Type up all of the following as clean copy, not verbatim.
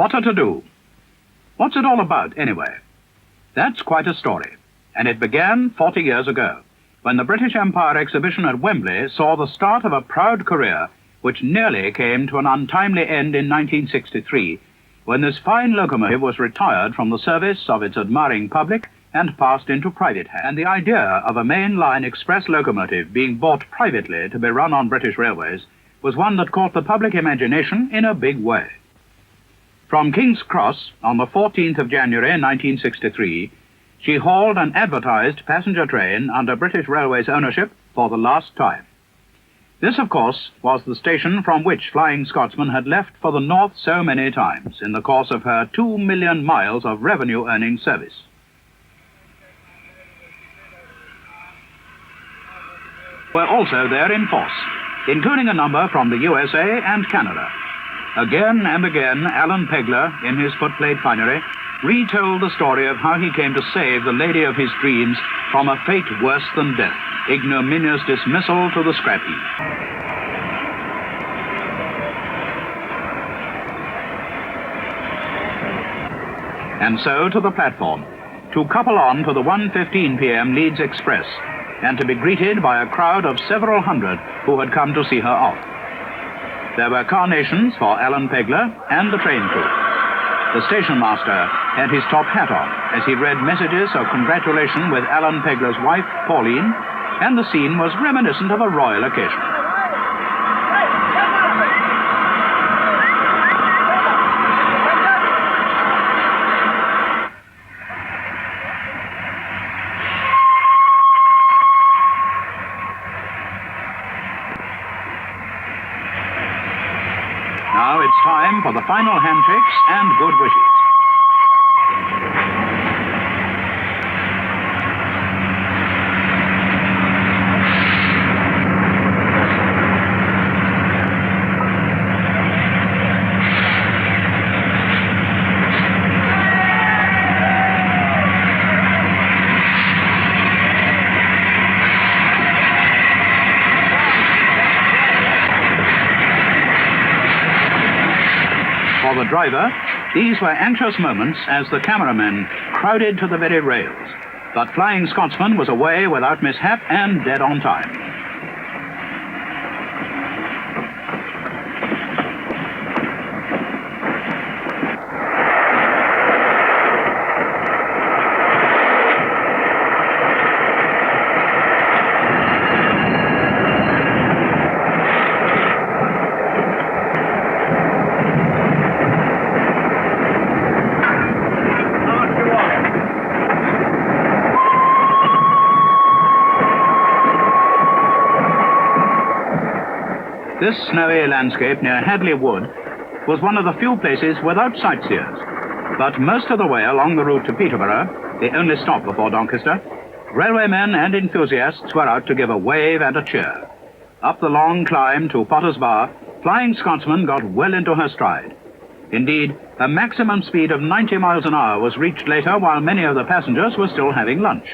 What a to-do. What's it all about, anyway? That's quite a story, and it began 40 years ago, when the British Empire exhibition at Wembley saw the start of a proud career which nearly came to an untimely end in 1963, when this fine locomotive was retired from the service of its admiring public and passed into private hands. And the idea of a main-line express locomotive being bought privately to be run on British railways was one that caught the public imagination in a big way. From King's Cross, on the 14th of January 1963, she hauled an advertised passenger train under British Railways ownership for the last time. This, of course, was the station from which Flying Scotsman had left for the north so many times in the course of her 2 million miles of revenue-earning service. Were also there in force, including a number from the USA and Canada. Again and again, Alan Pegler, in his footplate finery, retold the story of how he came to save the lady of his dreams from a fate worse than death, ignominious dismissal to the scrap heap. And so to the platform, to couple on to the 1:15 p.m. Leeds Express, and to be greeted by a crowd of several hundred who had come to see her off. There were carnations for Alan Pegler and the train crew. The station master had his top hat on as he read messages of congratulation with Alan Pegler's wife, Pauline, and the scene was reminiscent of a royal occasion. Now it's time for the final handshakes and good wishes. For the driver, these were anxious moments as the cameramen crowded to the very rails. But Flying Scotsman was away without mishap and dead on time. This snowy landscape near Hadley Wood was one of the few places without sightseers, but most of the way along the route to Peterborough, the only stop before Doncaster, railwaymen and enthusiasts were out to give a wave and a cheer. Up the long climb to Potter's Bar, Flying Scotsman got well into her stride. Indeed, a maximum speed of 90 miles an hour was reached later while many of the passengers were still having lunch.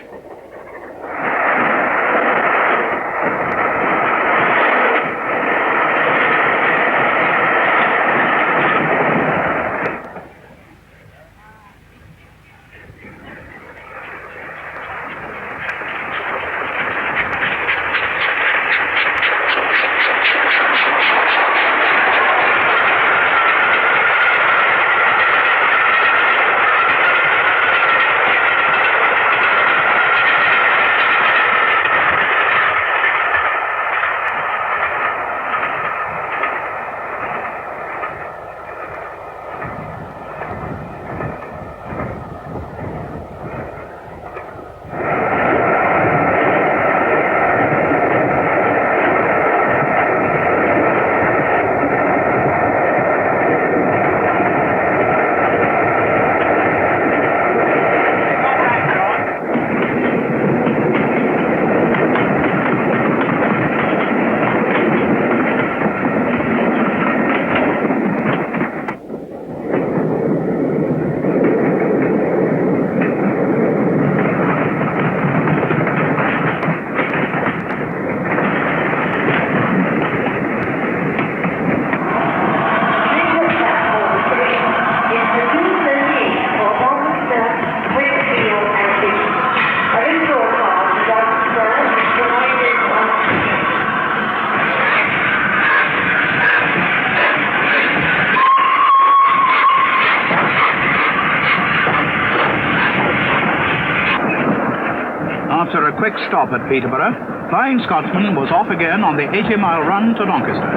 After a quick stop at Peterborough, Flying Scotsman was off again on the 80-mile run to Doncaster.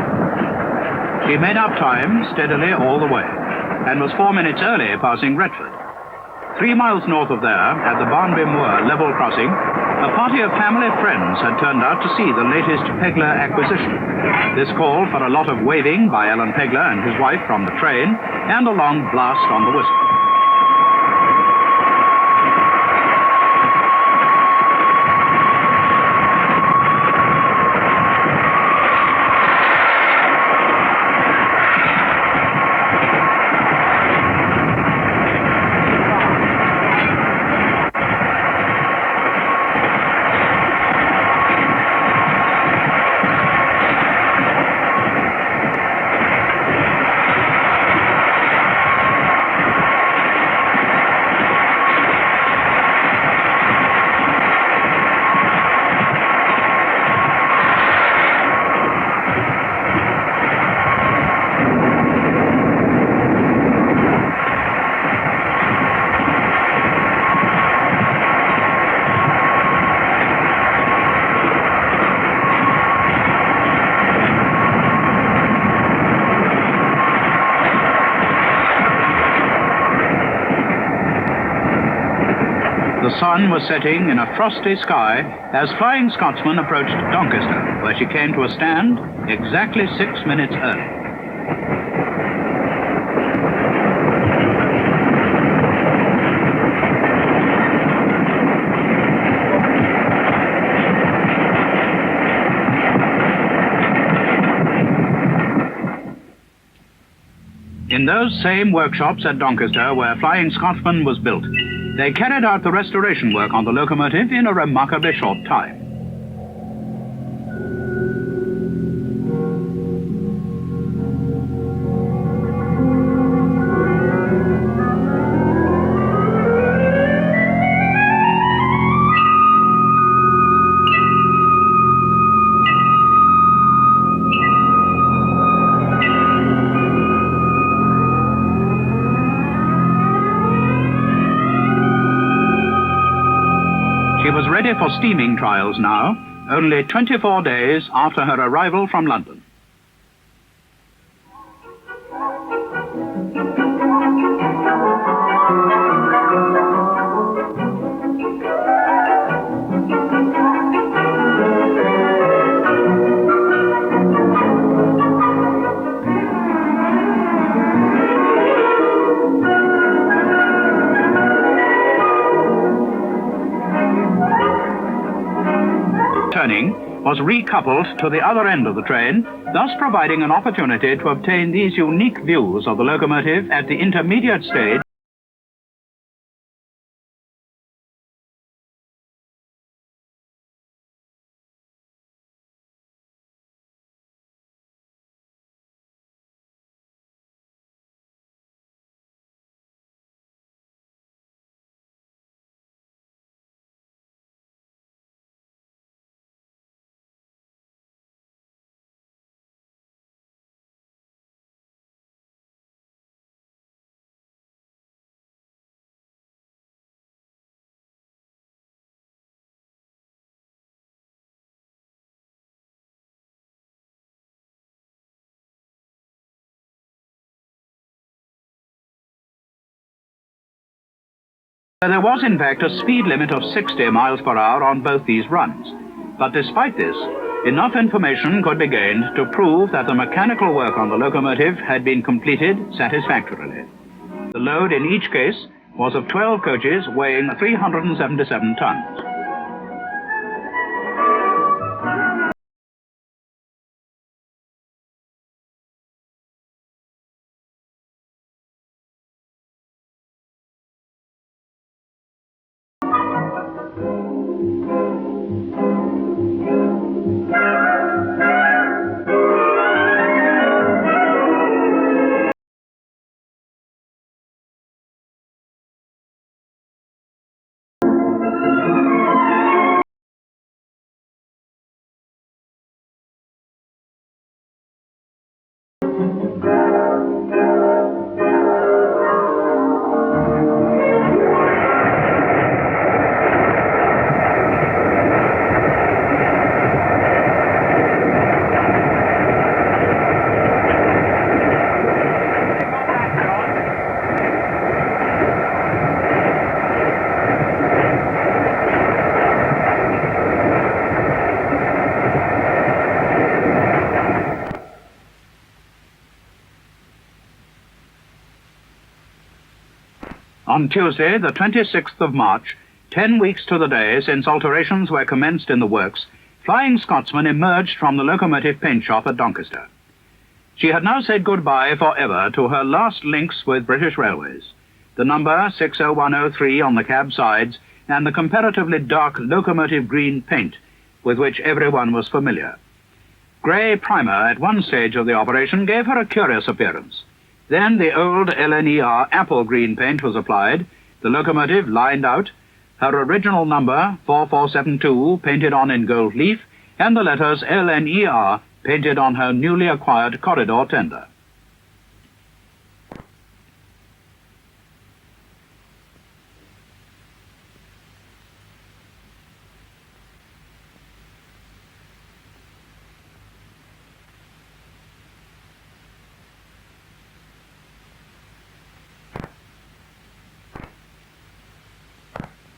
She made up time steadily all the way, and was 4 minutes early passing Retford. 3 miles north of there, at the Barnby Moor level crossing, a party of family friends had turned out to see the latest Pegler acquisition. This called for a lot of waving by Alan Pegler and his wife from the train, and a long blast on the whistle. The sun was setting in a frosty sky as Flying Scotsman approached Doncaster, where she came to a stand exactly 6 minutes early. In those same workshops at Doncaster where Flying Scotsman was built, they carried out the restoration work on the locomotive in a remarkably short time. She was ready for steaming trials now, only 24 days after her arrival from London. Turning was recoupled to the other end of the train, thus providing an opportunity to obtain these unique views of the locomotive at the intermediate stage. There was, in fact, a speed limit of 60 miles per hour on both these runs. But despite this, enough information could be gained to prove that the mechanical work on the locomotive had been completed satisfactorily. The load in each case was of 12 coaches weighing 377 tons. On Tuesday, the 26th of March, 10 weeks to the day since alterations were commenced in the works, Flying Scotsman emerged from the locomotive paint shop at Doncaster. She had now said goodbye forever to her last links with British Railways, the number 60103 on the cab sides and the comparatively dark locomotive green paint with which everyone was familiar. Grey primer at one stage of the operation gave her a curious appearance. Then the old LNER apple green paint was applied, the locomotive lined out, her original number 4472 painted on in gold leaf, and the letters LNER painted on her newly acquired corridor tender.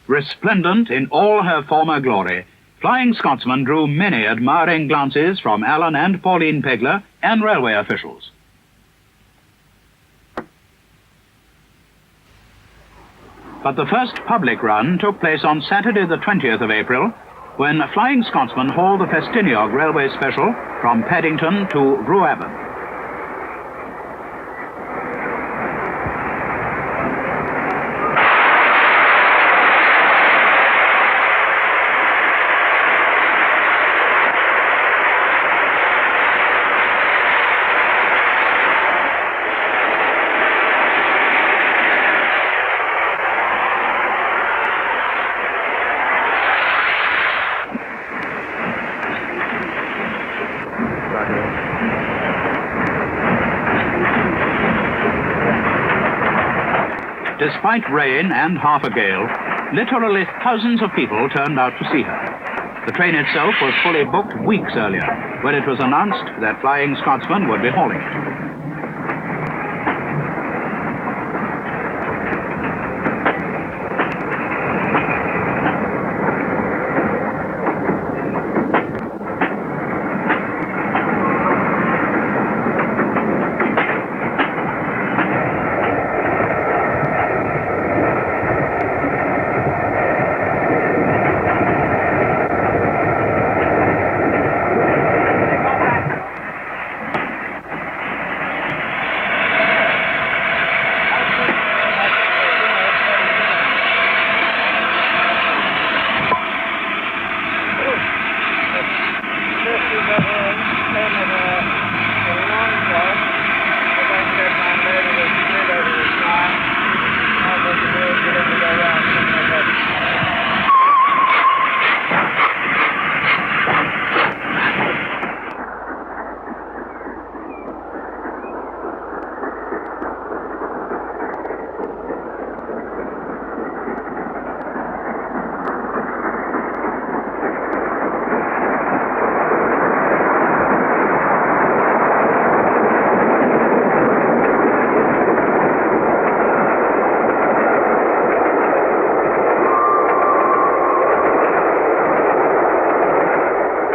Resplendent in all her former glory, Flying Scotsman drew many admiring glances from Alan and Pauline Pegler and railway officials. But the first public run took place on Saturday the 20th of April, when Flying Scotsman hauled the Festiniog Railway Special from Paddington to Ruaben. Despite rain and half a gale, literally thousands of people turned out to see her. The train itself was fully booked weeks earlier, when it was announced that Flying Scotsman would be hauling it.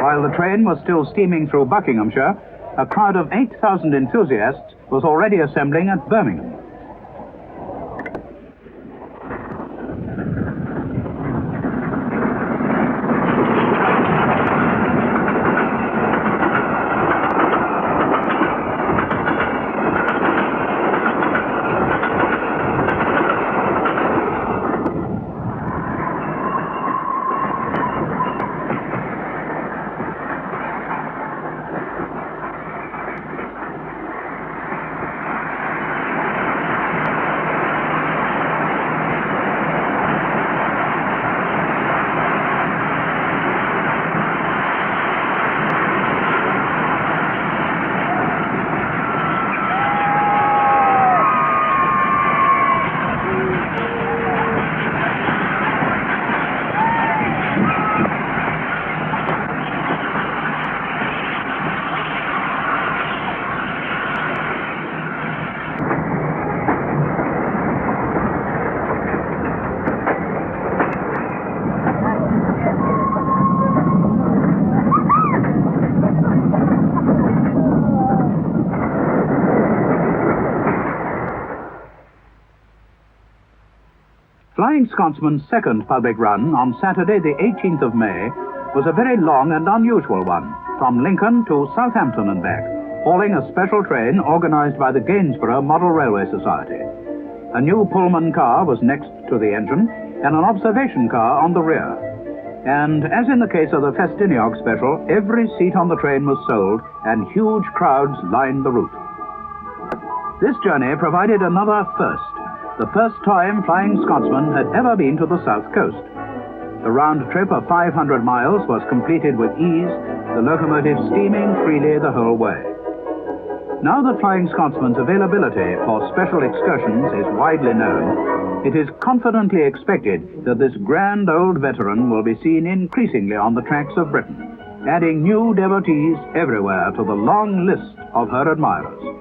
While the train was still steaming through Buckinghamshire, a crowd of 8,000 enthusiasts was already assembling at Birmingham. Flying Scotsman's second public run on Saturday, the 18th of May, was a very long and unusual one, from Lincoln to Southampton and back, hauling a special train organized by the Gainsborough Model Railway Society. A new Pullman car was next to the engine, and an observation car on the rear. And as in the case of the Festiniog special, every seat on the train was sold, and huge crowds lined the route. This journey provided another first, the first time Flying Scotsman had ever been to the south coast. The round trip of 500 miles was completed with ease, the locomotive steaming freely the whole way. Now that Flying Scotsman's availability for special excursions is widely known, it is confidently expected that this grand old veteran will be seen increasingly on the tracks of Britain, adding new devotees everywhere to the long list of her admirers.